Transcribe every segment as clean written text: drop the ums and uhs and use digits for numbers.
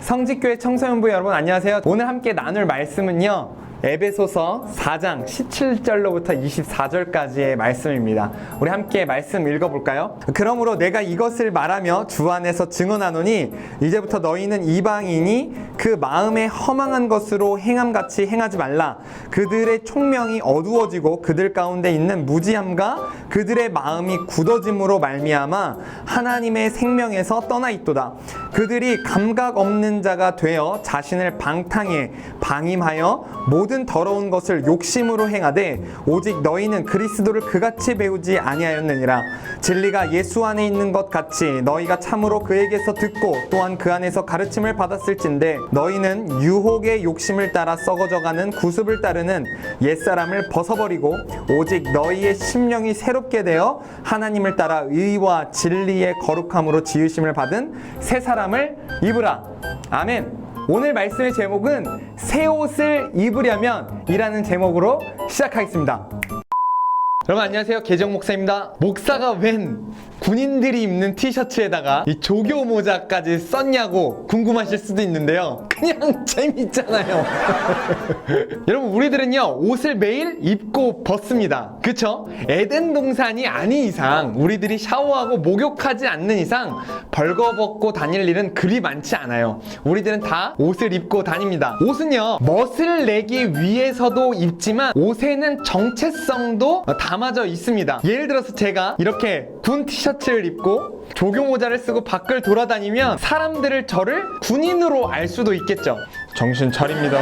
성직교회 청소년부 여러분 안녕하세요. 오늘 함께 나눌 말씀은요, 에베소서 4장 17절로부터 24절까지의 말씀입니다. 우리 함께 말씀 읽어볼까요? 그러므로 내가 이것을 말하며 주 안에서 증언하노니 이제부터 너희는 이방인이 그 마음에 허망한 것으로 행함같이 행하지 말라. 그들의 총명이 어두워지고 그들 가운데 있는 무지함과 그들의 마음이 굳어짐으로 말미암아 하나님의 생명에서 떠나 있도다. 그들이 감각 없는 자가 되어 자신을 방탕해 방임하여 모든 더러운 것을 욕심으로 행하되 오직 너희는 그리스도를 그같이 배우지 아니하였느니라. 진리가 예수 안에 있는 것 같이 너희가 참으로 그에게서 듣고 또한 그 안에서 가르침을 받았을진데 너희는 유혹의 욕심을 따라 썩어져가는 구습을 따르는 옛사람을 벗어버리고 오직 너희의 심령이 새롭게 되어 하나님을 따라 의와 진리의 거룩함으로 지으심을 받은 새 사람을 입으라. 아멘. 오늘 말씀의 제목은 새 옷을 입으려면 이라는 제목으로 시작하겠습니다. 여러분 안녕하세요. 계정 목사입니다. 목사가 웬 군인들이 입는 티셔츠에다가 이 조교 모자까지 썼냐고 궁금하실 수도 있는데요, 그냥 재밌잖아요. 여러분 우리들은요 옷을 매일 입고 벗습니다. 그쵸? 에덴 동산이 아닌 이상, 우리들이 샤워하고 목욕하지 않는 이상 벌거벗고 다닐 일은 그리 많지 않아요. 우리들은 다 옷을 입고 다닙니다. 옷은요 멋을 내기 위해서도 입지만 옷에는 정체성도 담아져 있습니다. 예를 들어서 제가 이렇게 군 티셔츠를 입고 조교 모자를 쓰고 밖을 돌아다니면 사람들을 저를 군인으로 알 수도 있겠죠. 정신 차립니다.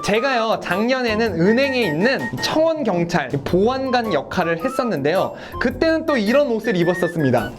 제가요 작년에는 은행에 있는 청원경찰 보안관 역할을 했었는데요, 그때는 또 이런 옷을 입었었습니다.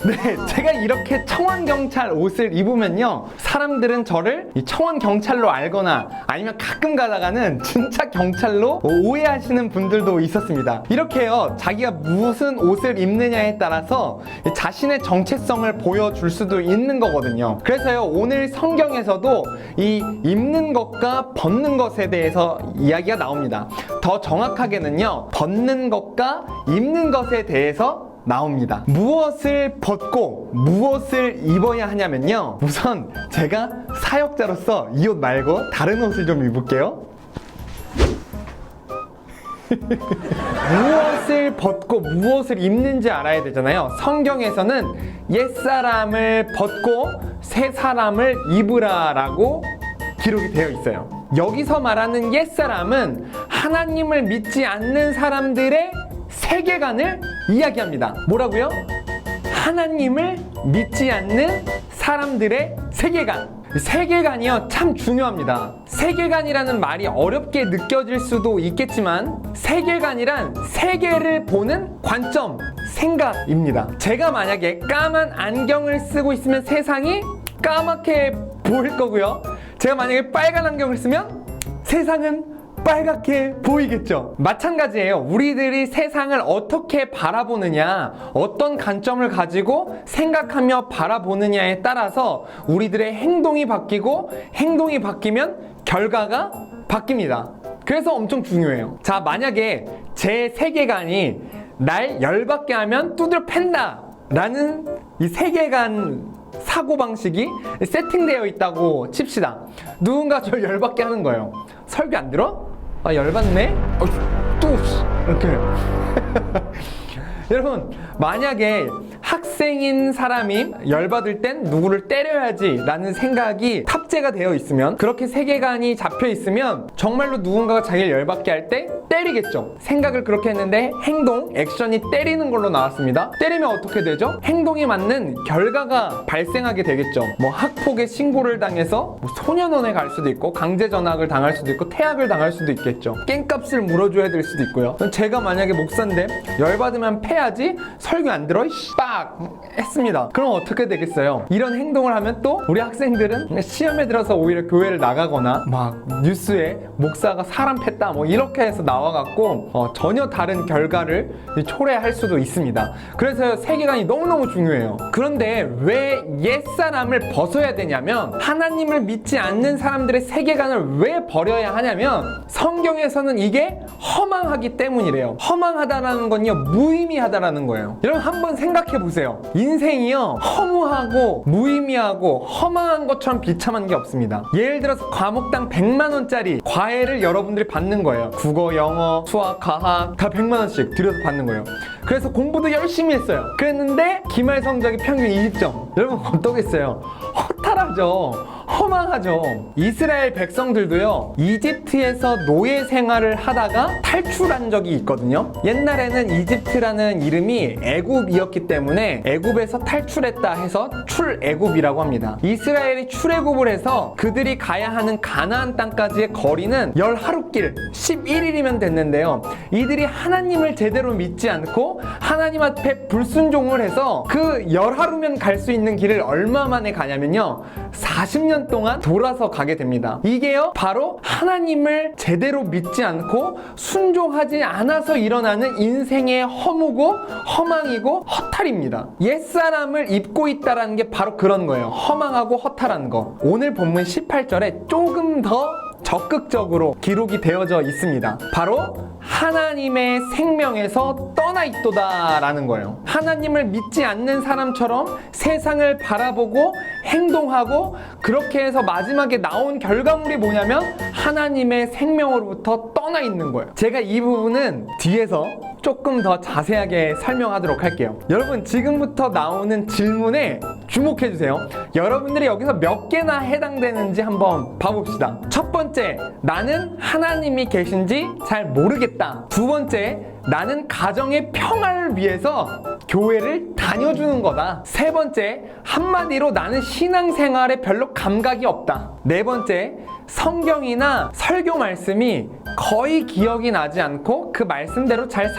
네, 제가 이렇게 청원경찰 옷을 입으면요 사람들은 저를 이 청원경찰로 알거나 아니면 가끔 가다가는 진짜 경찰로 오해하시는 분들도 있었습니다. 이렇게요 자기가 무슨 옷을 입느냐에 따라서 자신의 정체성을 보여줄 수도 있는 거거든요. 그래서요 오늘 성경에서도 이 입는 것과 벗는 것에 대해서 이야기가 나옵니다. 더 정확하게는요 벗는 것과 입는 것에 대해서 나옵니다. 무엇을 벗고 무엇을 입어야 하냐면요, 우선 제가 사역자로서 이 옷 말고 다른 옷을 좀 입을게요. 무엇을 벗고 무엇을 입는지 알아야 되잖아요. 성경에서는 옛사람을 벗고 새 사람을 입으라 라고 기록이 되어 있어요. 여기서 말하는 옛사람은 하나님을 믿지 않는 사람들의 세계관을 이야기합니다. 뭐라고요? 하나님을 믿지 않는 사람들의 세계관. 세계관이요 참 중요합니다. 세계관이라는 말이 어렵게 느껴질 수도 있겠지만 세계관이란 세계를 보는 관점, 생각입니다. 제가 만약에 까만 안경을 쓰고 있으면 세상이 까맣게 보일 거고요, 제가 만약에 빨간 안경을 쓰면 세상은 빨갛게 보이겠죠. 마찬가지예요. 우리들이 세상을 어떻게 바라보느냐, 어떤 관점을 가지고 생각하며 바라보느냐에 따라서 우리들의 행동이 바뀌고, 행동이 바뀌면 결과가 바뀝니다. 그래서 엄청 중요해요. 자, 만약에 제 세계관이 날 열받게 하면 두드려 팬다 라는 이 세계관 사고방식이 세팅되어 있다고 칩시다. 누군가 저를 열받게 하는 거예요. 설교 안 들어? 아 열받네? 또 이렇게. 여러분 만약에 학생인 사람이 열받을 땐 누구를 때려야지 라는 생각이 탑재가 되어 있으면, 그렇게 세계관이 잡혀 있으면 정말로 누군가가 자기를 열받게 할 때 때리겠죠. 생각을 그렇게 했는데 행동, 액션이 때리는 걸로 나왔습니다. 때리면 어떻게 되죠? 행동에 맞는 결과가 발생하게 되겠죠. 뭐 학폭에 신고를 당해서 뭐 소년원에 갈 수도 있고, 강제 전학을 당할 수도 있고, 퇴학을 당할 수도 있겠죠. 깽값을 물어줘야 될 수도 있고요. 제가 만약에 목사인데 열받으면 패야지, 설교 안 들어? 빡! 했습니다. 그럼 어떻게 되겠어요? 이런 행동을 하면 또 우리 학생들은 시험에 들어서 오히려 교회를 나가거나 막 뉴스에 목사가 사람 팼다 뭐 이렇게 해서 나와갖고 전혀 다른 결과를 초래할 수도 있습니다. 그래서 세계관이 너무너무 중요해요. 그런데 왜 옛사람을 벗어야 되냐면, 하나님을 믿지 않는 사람들의 세계관을 왜 버려야 하냐면 성경에서는 이게 허망하기 때문이래요. 허망하다라는 건요 무의미하다라는 거예요. 여러분 한번 생각해 생각해 보세요. 인생이요, 허무하고 무의미하고 허망한 것처럼 비참한 게 없습니다. 예를 들어서 과목당 100만 원짜리 과외를 여러분들이 받는 거예요. 국어, 영어, 수학, 과학 다 100만 원씩 들여서 받는 거예요. 그래서 공부도 열심히 했어요. 그랬는데 기말 성적이 평균 20점. 여러분 어떠겠어요? 허탈하죠. 허망하죠. 이스라엘 백성들도요, 이집트에서 노예 생활을 하다가 탈출한 적이 있거든요. 옛날에는 이집트라는 이름이 애굽이었기 때문에 애굽에서 탈출했다 해서 출애굽이라고 합니다. 이스라엘이 출애굽을 해서 그들이 가야 하는 가나안 땅까지의 거리는 10하루길 11일이면 됐는데요. 이들이 하나님을 제대로 믿지 않고 하나님 앞에 불순종을 해서 그 10하루면 갈 수 있는 길을 얼마 만에 가냐면요, 40년 동안 돌아서 가게 됩니다. 이게요, 바로 하나님을 제대로 믿지 않고 순종하지 않아서 일어나는 인생의 허무고 허망이고 허탈입니다. 옛사람을 입고 있다는 게 바로 그런 거예요. 허망하고 허탈한 거. 오늘 본문 18절에 조금 더 적극적으로 기록이 되어져 있습니다. 바로 하나님의 생명에서 떠나 있도다 라는 거예요. 하나님을 믿지 않는 사람처럼 세상을 바라보고 행동하고, 그렇게 해서 마지막에 나온 결과물이 뭐냐면 하나님의 생명으로부터 떠나 있는 거예요. 제가 이 부분은 뒤에서 조금 더 자세하게 설명하도록 할게요. 여러분, 지금부터 나오는 질문에 주목해 주세요. 여러분들이 여기서 몇 개나 해당되는지 한번 봐봅시다. 첫 번째, 나는 하나님이 계신지 잘 모르겠다. 두 번째, 나는 가정의 평화를 위해서 교회를 다녀주는 거다. 세 번째, 한마디로 나는 신앙생활에 별로 감각이 없다. 네 번째, 성경이나 설교 말씀이 거의 기억이 나지 않고 그 말씀대로 잘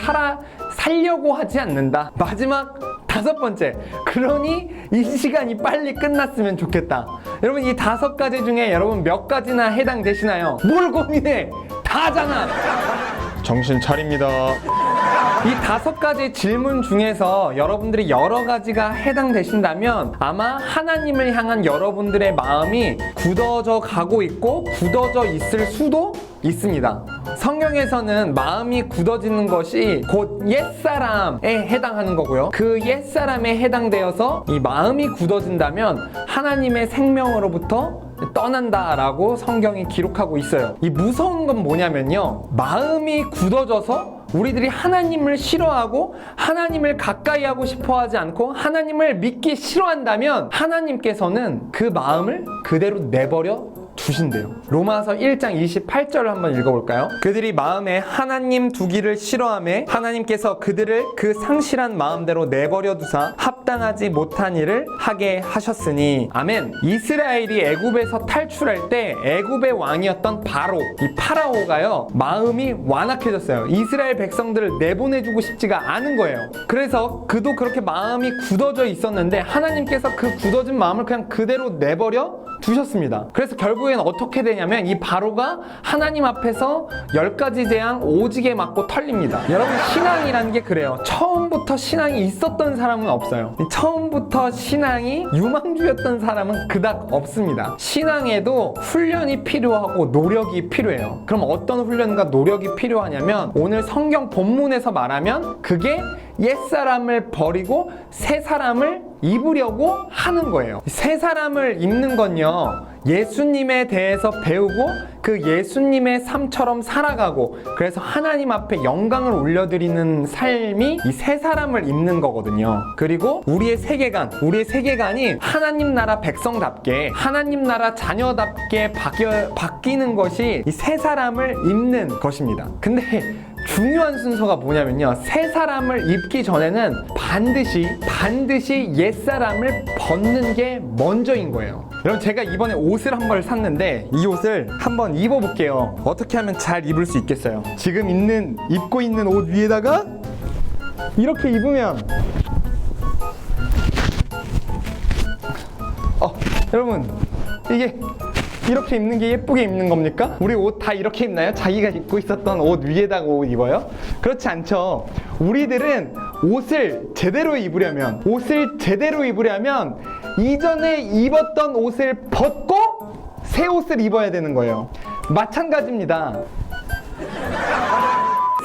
살려고 하지 않는다. 마지막 다섯 번째, 그러니 이 시간이 빨리 끝났으면 좋겠다. 여러분, 이 5가지 중에 여러분 몇 가지나 해당되시나요? 뭘 고민해? 다잖아. 정신 차립니다. 이 5가지 질문 중에서 여러분들이 여러 가지가 해당되신다면 아마 하나님을 향한 여러분들의 마음이 굳어져 가고 있고 굳어져 있을 수도 있습니다. 성경에서는 마음이 굳어지는 것이 곧 옛사람에 해당하는 거고요. 그 옛사람에 해당되어서 이 마음이 굳어진다면 하나님의 생명으로부터 떠난다라고 성경이 기록하고 있어요. 이 무서운 건 뭐냐면요, 마음이 굳어져서 우리들이 하나님을 싫어하고 하나님을 가까이 하고 싶어 하지 않고 하나님을 믿기 싫어한다면 하나님께서는 그 마음을 그대로 내버려 두신대요. 로마서 1장 28절을 한번 읽어볼까요? 그들이 마음에 하나님 두기를 싫어하며 하나님께서 그들을 그 상실한 마음대로 내버려 두사 합당하지 못한 일을 하게 하셨으니. 아멘. 이스라엘이 애굽에서 탈출할 때 애굽의 왕이었던 바로, 이 파라오가요, 마음이 완악해졌어요. 이스라엘 백성들을 내보내주고 싶지가 않은 거예요. 그래서 그도 그렇게 마음이 굳어져 있었는데 하나님께서 그 굳어진 마음을 그냥 그대로 내버려 두셨습니다. 그래서 결국엔 어떻게 되냐면 이 바로가 하나님 앞에서 10가지 재앙 오지게 맞고 털립니다. 여러분, 신앙이라는 게 그래요. 처음부터 신앙이 있었던 사람은 없어요. 처음부터 신앙이 유망주였던 사람은 그닥 없습니다. 신앙에도 훈련이 필요하고 노력이 필요해요. 그럼 어떤 훈련과 노력이 필요하냐면 오늘 성경 본문에서 말하면 그게 옛사람을 버리고 새 사람을 입으려고 하는 거예요. 새 사람을 입는 건요, 예수님에 대해서 배우고 그 예수님의 삶처럼 살아가고, 그래서 하나님 앞에 영광을 올려드리는 삶이 이 새 사람을 입는 거거든요. 그리고 우리의 세계관이 하나님 나라 백성답게, 하나님 나라 자녀답게 바뀌는 것이 이 새 사람을 입는 것입니다. 근데 중요한 순서가 뭐냐면요, 새 사람을 입기 전에는 반드시 옛사람을 벗는 게 먼저인 거예요. 여러분, 제가 이번에 옷을 한 벌 샀는데 이 옷을 한번 입어볼게요. 어떻게 하면 잘 입을 수 있겠어요? 지금 입고 있는 옷 위에다가 이렇게 입으면 여러분, 이게 이렇게 입는 게 예쁘게 입는 겁니까? 우리 옷 다 이렇게 입나요? 자기가 입고 있었던 옷 위에다가 옷 입어요? 그렇지 않죠. 우리들은 옷을 제대로 입으려면 이전에 입었던 옷을 벗고 새 옷을 입어야 되는 거예요. 마찬가지입니다.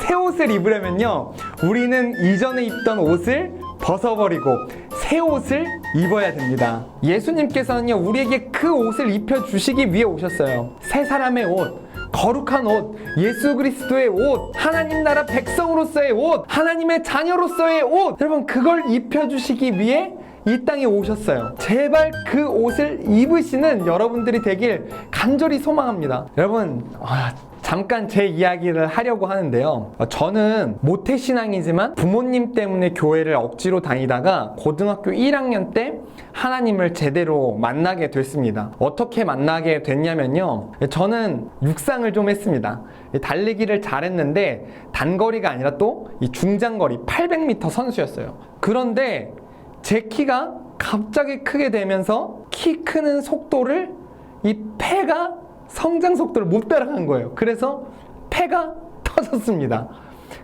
새 옷을 입으려면요, 우리는 이전에 입던 옷을 벗어버리고 새 옷을 입어야 됩니다. 예수님께서는요, 우리에게 그 옷을 입혀주시기 위해 오셨어요. 새 사람의 옷, 거룩한 옷, 예수 그리스도의 옷, 하나님 나라 백성으로서의 옷, 하나님의 자녀로서의 옷, 여러분 그걸 입혀주시기 위해 이 땅에 오셨어요. 제발 그 옷을 입으시는 여러분들이 되길 간절히 소망합니다. 여러분, 잠깐 제 이야기를 하려고 하는데요. 저는 모태신앙이지만 부모님 때문에 교회를 억지로 다니다가 고등학교 1학년 때 하나님을 제대로 만나게 됐습니다. 어떻게 만나게 됐냐면요. 저는 육상을 좀 했습니다. 달리기를 잘했는데 단거리가 아니라 또 이 중장거리 800m 선수였어요. 그런데 제 키가 갑자기 크게 되면서 키 크는 속도를 이 폐가 성장 속도를 못 따라간 거예요. 그래서 폐가 터졌습니다.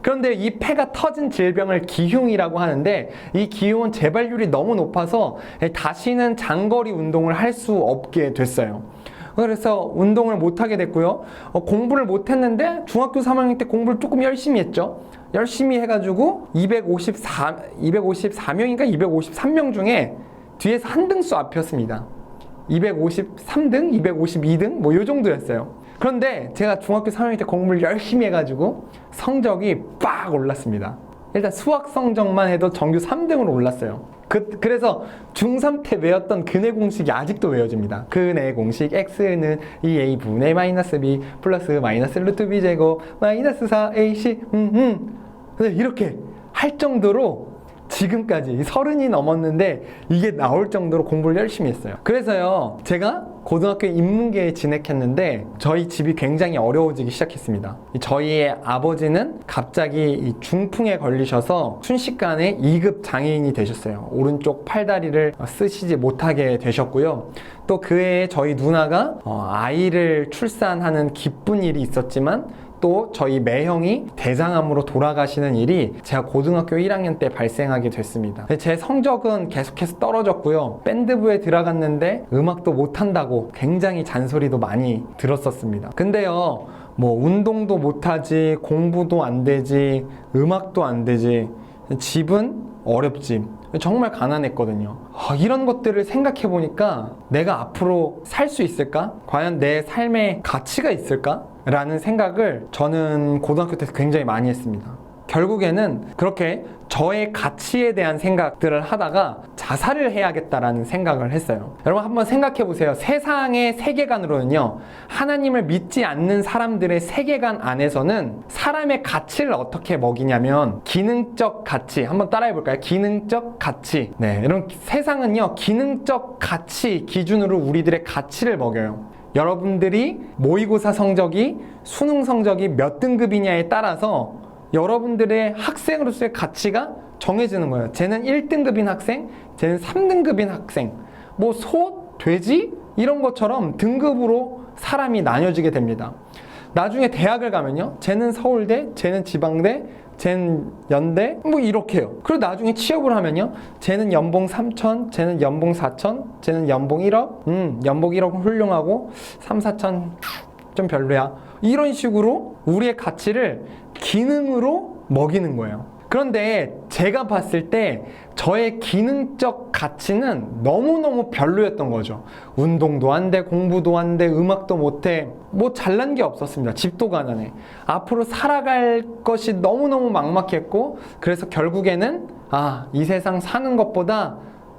그런데 이 폐가 터진 질병을 기흉이라고 하는데, 이 기흉은 재발률이 너무 높아서 다시는 장거리 운동을 할 수 없게 됐어요. 그래서 운동을 못하게 됐고요. 공부를 못했는데 중학교 3학년 때 공부를 조금 열심히 했죠. 열심히 해가지고 254명인가 253명 중에 뒤에서 한 등수 앞이었습니다. 253등, 252등 뭐 요 정도였어요. 그런데 제가 중학교 3학년 때 공부를 열심히 해가지고 성적이 빡 올랐습니다. 일단 수학 성적만 해도 정규 3등으로 올랐어요. 그래서 중3 때 외웠던 근해 공식이 아직도 외워집니다. 근해 공식 x는 2a분의 마이너스 b 플러스 마이너스 루트 b 제곱 마이너스 4ac 이렇게 할 정도로 지금까지 30이 넘었는데 이게 나올 정도로 공부를 열심히 했어요. 그래서요, 제가 고등학교 인문계에 진학했는데 저희 집이 굉장히 어려워지기 시작했습니다. 저희의 아버지는 갑자기 이 중풍에 걸리셔서 순식간에 2급 장애인이 되셨어요. 오른쪽 팔다리를 쓰시지 못하게 되셨고요. 또 그 해에 저희 누나가 아이를 출산하는 기쁜 일이 있었지만 또 저희 매형이 대장암으로 돌아가시는 일이 제가 고등학교 1학년 때 발생하게 됐습니다. 제 성적은 계속해서 떨어졌고요. 밴드부에 들어갔는데 음악도 못한다고 굉장히 잔소리도 많이 들었었습니다. 근데요, 뭐 운동도 못하지, 공부도 안 되지, 음악도 안 되지, 집은 어렵지, 정말 가난했거든요. 이런 것들을 생각해 보니까 내가 앞으로 살 수 있을까? 과연 내 삶에 가치가 있을까? 라는 생각을 저는 고등학교 때 굉장히 많이 했습니다. 결국에는 그렇게 저의 가치에 대한 생각들을 하다가 자살을 해야겠다라는 생각을 했어요. 여러분 한번 생각해 보세요. 세상의 세계관으로는요, 하나님을 믿지 않는 사람들의 세계관 안에서는 사람의 가치를 어떻게 먹이냐면 기능적 가치, 한번 따라해 볼까요? 기능적 가치. 네, 여러분 세상은요, 기능적 가치 기준으로 우리들의 가치를 먹여요. 여러분들이 모의고사 성적이, 수능 성적이 몇 등급이냐에 따라서 여러분들의 학생으로서의 가치가 정해지는 거예요. 쟤는 1등급인 학생, 쟤는 3등급인 학생, 뭐 소, 돼지 이런 것처럼 등급으로 사람이 나뉘어지게 됩니다. 나중에 대학을 가면요, 쟤는 서울대, 쟤는 지방대, 쟤는 연대, 뭐 이렇게 해요. 그리고 나중에 취업을 하면요, 쟤는 연봉 3천, 쟤는 연봉 4천, 쟤는 연봉 1억, 연봉 1억은 훌륭하고 3, 4천 좀 별로야. 이런 식으로 우리의 가치를 기능으로 먹이는 거예요. 그런데 제가 봤을 때 저의 기능적 가치는 너무너무 별로였던 거죠. 운동도 안 돼, 공부도 안 돼, 음악도 못해, 뭐 잘난 게 없었습니다. 집도 가난해. 앞으로 살아갈 것이 너무너무 막막했고, 그래서 결국에는 이 세상 사는 것보다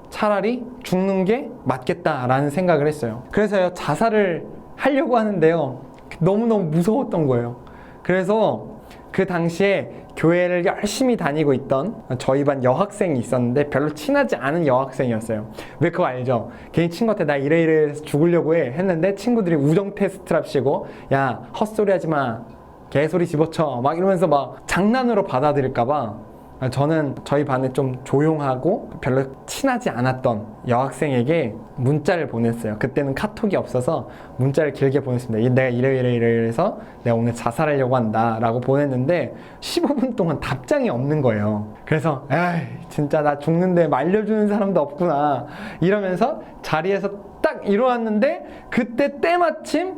차라리 죽는 게 맞겠다라는 생각을 했어요. 그래서요, 자살을 하려고 하는데요, 너무너무 무서웠던 거예요. 그래서 그 당시에 교회를 열심히 다니고 있던 저희 반 여학생이 있었는데 별로 친하지 않은 여학생이었어요. 왜 그거 알죠? 괜히 친구한테 나 이래 해서 죽으려고 해 했는데 친구들이 우정 테스트랍시고 야 헛소리 하지 마, 개소리 집어쳐 막 이러면서 막 장난으로 받아들일까봐 저는 저희 반에 좀 조용하고 별로 친하지 않았던 여학생에게 문자를 보냈어요. 그때는 카톡이 없어서 문자를 길게 보냈습니다. 내가 이래 해서 내가 오늘 자살하려고 한다 라고 보냈는데 15분 동안 답장이 없는 거예요. 그래서 에이 진짜 나 죽는데 말려주는 사람도 없구나 이러면서 자리에서 딱 일어났는데 그때 때마침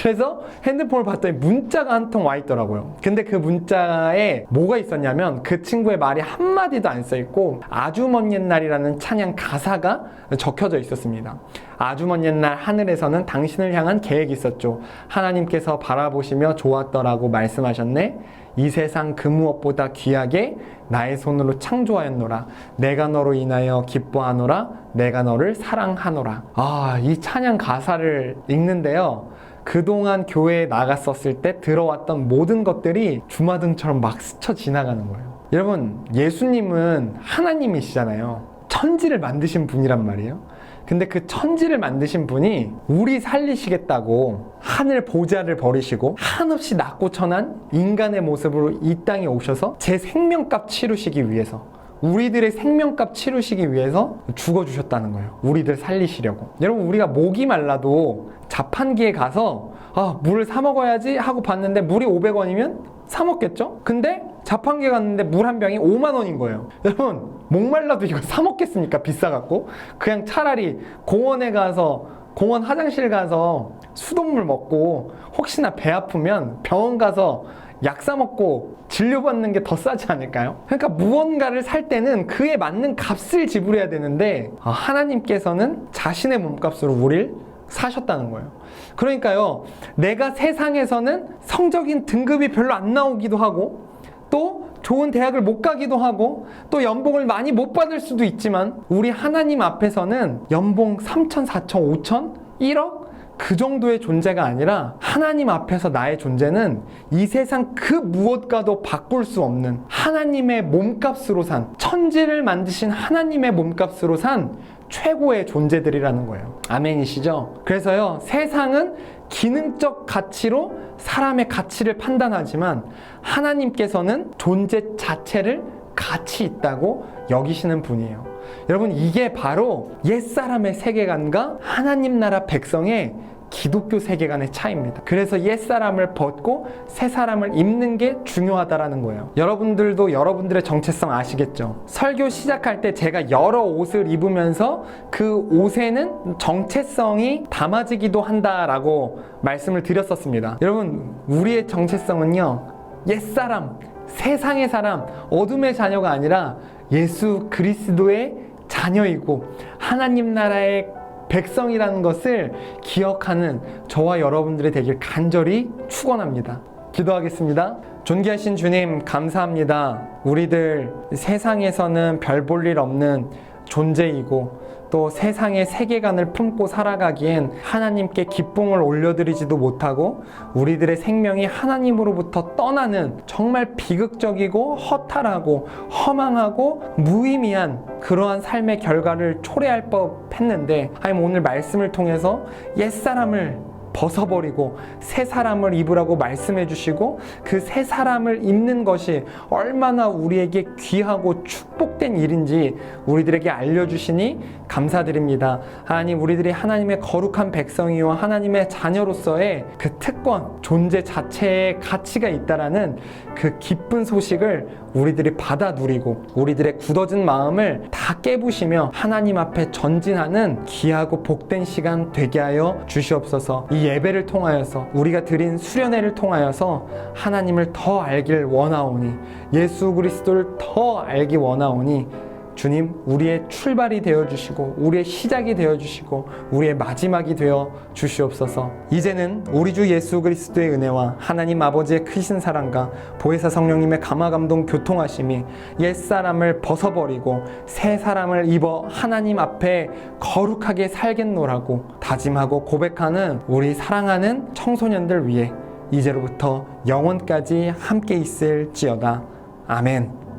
그래서 핸드폰을 봤더니 문자가 한 통 와 있더라고요. 근데 그 문자에 뭐가 있었냐면 그 친구의 말이 한마디도 안 써있고 아주 먼 옛날이라는 찬양 가사가 적혀져 있었습니다. 아주 먼 옛날 하늘에서는 당신을 향한 계획이 있었죠. 하나님께서 바라보시며 좋았더라고 말씀하셨네. 이 세상 그 무엇보다 귀하게 나의 손으로 창조하였노라. 내가 너로 인하여 기뻐하노라. 내가 너를 사랑하노라. 이 찬양 가사를 읽는데요, 그동안 교회에 나갔었을 때 들어왔던 모든 것들이 주마등처럼 막 스쳐 지나가는 거예요. 여러분, 예수님은 하나님이시잖아요. 천지를 만드신 분이란 말이에요. 근데 그 천지를 만드신 분이 우리 살리시겠다고 하늘 보좌를 버리시고 한없이 낮고 천한 인간의 모습으로 이 땅에 오셔서 제 생명값 치르시기 위해서, 우리들의 생명값 치르시기 위해서 죽어주셨다는 거예요. 우리들 살리시려고. 여러분, 우리가 목이 말라도 자판기에 가서 물을 사 먹어야지 하고 봤는데 물이 500원이면 사 먹겠죠? 근데 자판기에 갔는데 물 한 병이 5만 원인 거예요. 여러분, 목말라도 이거 사 먹겠습니까? 비싸갖고. 그냥 차라리 공원에 가서, 공원 화장실 가서 수돗물 먹고 혹시나 배 아프면 병원 가서 약 사 먹고 진료받는 게 더 싸지 않을까요? 그러니까 무언가를 살 때는 그에 맞는 값을 지불해야 되는데 하나님께서는 자신의 몸값으로 우리를 사셨다는 거예요. 그러니까요, 내가 세상에서는 성적인 등급이 별로 안 나오기도 하고 또 좋은 대학을 못 가기도 하고 또 연봉을 많이 못 받을 수도 있지만 우리 하나님 앞에서는 연봉 3천, 4천, 5천, 1억 그 정도의 존재가 아니라 하나님 앞에서 나의 존재는 이 세상 그 무엇과도 바꿀 수 없는 하나님의 몸값으로 산, 천지를 만드신 하나님의 몸값으로 산 최고의 존재들이라는 거예요. 아멘이시죠? 그래서요, 세상은 기능적 가치로 사람의 가치를 판단하지만 하나님께서는 존재 자체를 가치 있다고 여기시는 분이에요. 여러분, 이게 바로 옛사람의 세계관과 하나님 나라 백성의 기독교 세계관의 차이입니다. 그래서 옛사람을 벗고 새사람을 입는 게 중요하다라는 거예요. 여러분들도 여러분들의 정체성 아시겠죠? 설교 시작할 때 제가 여러 옷을 입으면서 그 옷에는 정체성이 담아지기도 한다라고 말씀을 드렸었습니다. 여러분, 우리의 정체성은요, 옛사람, 세상의 사람, 어둠의 자녀가 아니라 예수 그리스도의 자녀이고 하나님 나라의 백성이라는 것을 기억하는 저와 여러분들이 되길 간절히 축원합니다. 기도하겠습니다. 존귀하신 주님, 감사합니다. 우리들 세상에서는 별 볼 일 없는 존재이고 또 세상의 세계관을 품고 살아가기엔 하나님께 기쁨을 올려드리지도 못하고 우리들의 생명이 하나님으로부터 떠나는 정말 비극적이고 허탈하고 허망하고 무의미한 그러한 삶의 결과를 초래할 법했는데, 하나님 오늘 말씀을 통해서 옛사람을 벗어버리고 새 사람을 입으라고 말씀해 주시고 그 새 사람을 입는 것이 얼마나 우리에게 귀하고 축복된 일인지 우리들에게 알려주시니 감사드립니다. 하나님, 우리들이 하나님의 거룩한 백성이요 하나님의 자녀로서의 그 특권, 존재 자체의 가치가 있다라는 그 기쁜 소식을 우리들이 받아 누리고 우리들의 굳어진 마음을 다 깨부시며 하나님 앞에 전진하는 귀하고 복된 시간 되게 하여 주시옵소서. 이 예배를 통하여서 우리가 드린 수련회를 통하여서 하나님을 더 알길 원하오니, 예수 그리스도를 더 알기 원하오니 주님, 우리의 출발이 되어주시고 우리의 시작이 되어주시고 우리의 마지막이 되어 주시옵소서. 이제는 우리 주 예수 그리스도의 은혜와 하나님 아버지의 크신 사랑과 보혜사 성령님의 감화감동 교통하심이 옛사람을 벗어버리고 새 사람을 입어 하나님 앞에 거룩하게 살겠노라고 다짐하고 고백하는 우리 사랑하는 청소년들 위해 이제로부터 영원까지 함께 있을지어다. 아멘.